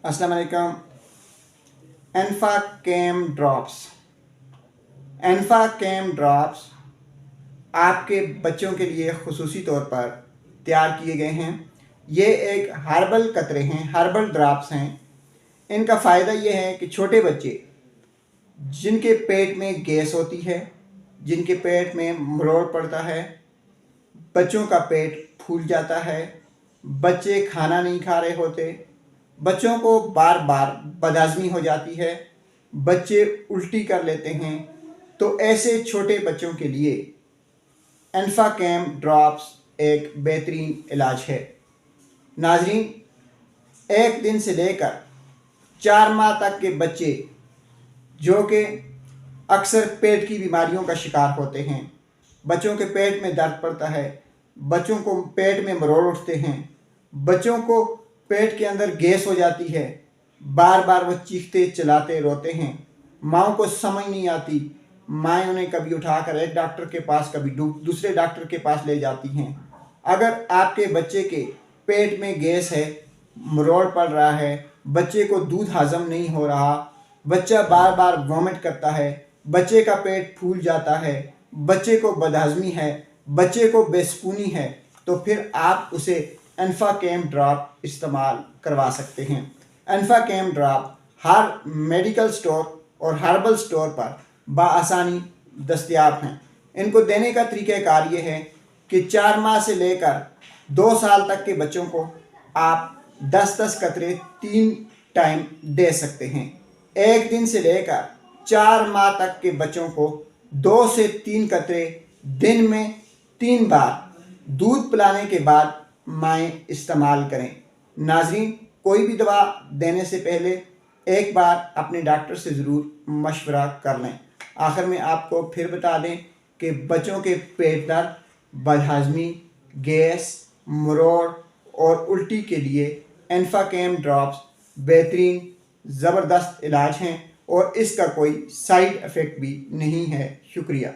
अस्सलाम वालेकुम। एन्फाकेम drops. एन्फाकेम drops आपके बच्चों के लिए खुसूसी तौर पर तैयार किए गए हैं। ये एक हर्बल कतरे हैं, हर्बल ड्रॉप्स हैं। इनका फ़ायदा ये है कि छोटे बच्चे जिनके पेट में गैस होती है, जिनके पेट में मरोड़ पड़ता है, बच्चों का पेट फूल जाता है, बच्चे खाना नहीं खा रहे होते, बच्चों को बार बार बदहज़मी हो जाती है, बच्चे उल्टी कर लेते हैं, तो ऐसे छोटे बच्चों के लिए एन्फाकेम ड्रॉप्स एक बेहतरीन इलाज है। नाज़रीन, 1 दिन से लेकर 4 माह तक के बच्चे जो कि अक्सर पेट की बीमारियों का शिकार होते हैं, बच्चों के पेट में दर्द पड़ता है, बच्चों को पेट में मरोड़ उठते हैं, बच्चों को पेट के अंदर गैस हो जाती है, बार बार वो चीखते चिल्लाते रोते हैं, माँओं को समझ नहीं आती, माएँ उन्हें कभी उठाकर एक डॉक्टर के पास कभी दूसरे डॉक्टर के पास ले जाती हैं। अगर आपके बच्चे के पेट में गैस है, मरोड़ पड़ रहा है, बच्चे को दूध हजम नहीं हो रहा, बच्चा बार बार वॉमिट करता है, बच्चे का पेट फूल जाता है, बच्चे को बदहज़मी है, बच्चे को बेसुकूनी है, तो फिर आप उसे एन्फाकेम ड्रॉप इस्तेमाल करवा सकते हैं। एन्फाकेम ड्रॉप हर मेडिकल स्टोर और हर्बल स्टोर पर बआसानी दस्तयाब हैं। इनको देने का तरीक़ाकार ये है कि 4 माह से लेकर 2 साल तक के बच्चों को आप 10-10 कतरे 3 टाइम दे सकते हैं। 1 दिन से लेकर 4 माह तक के बच्चों को 2 से 3 कतरे दिन में 3 बार दूध पिलाने के बाद माएँ इस्तेमाल करें। नाज़रीन, कोई भी दवा देने से पहले एक बार अपने डॉक्टर से ज़रूर मशवरा कर लें। आखिर में आपको फिर बता दें कि बच्चों के पेट दर्द, बदहज़मी, गैस, मरोड़ और उल्टी के लिए एन्फाकेम ड्रॉप्स बेहतरीन ज़बरदस्त इलाज हैं और इसका कोई साइड इफ़ेक्ट भी नहीं है। शुक्रिया।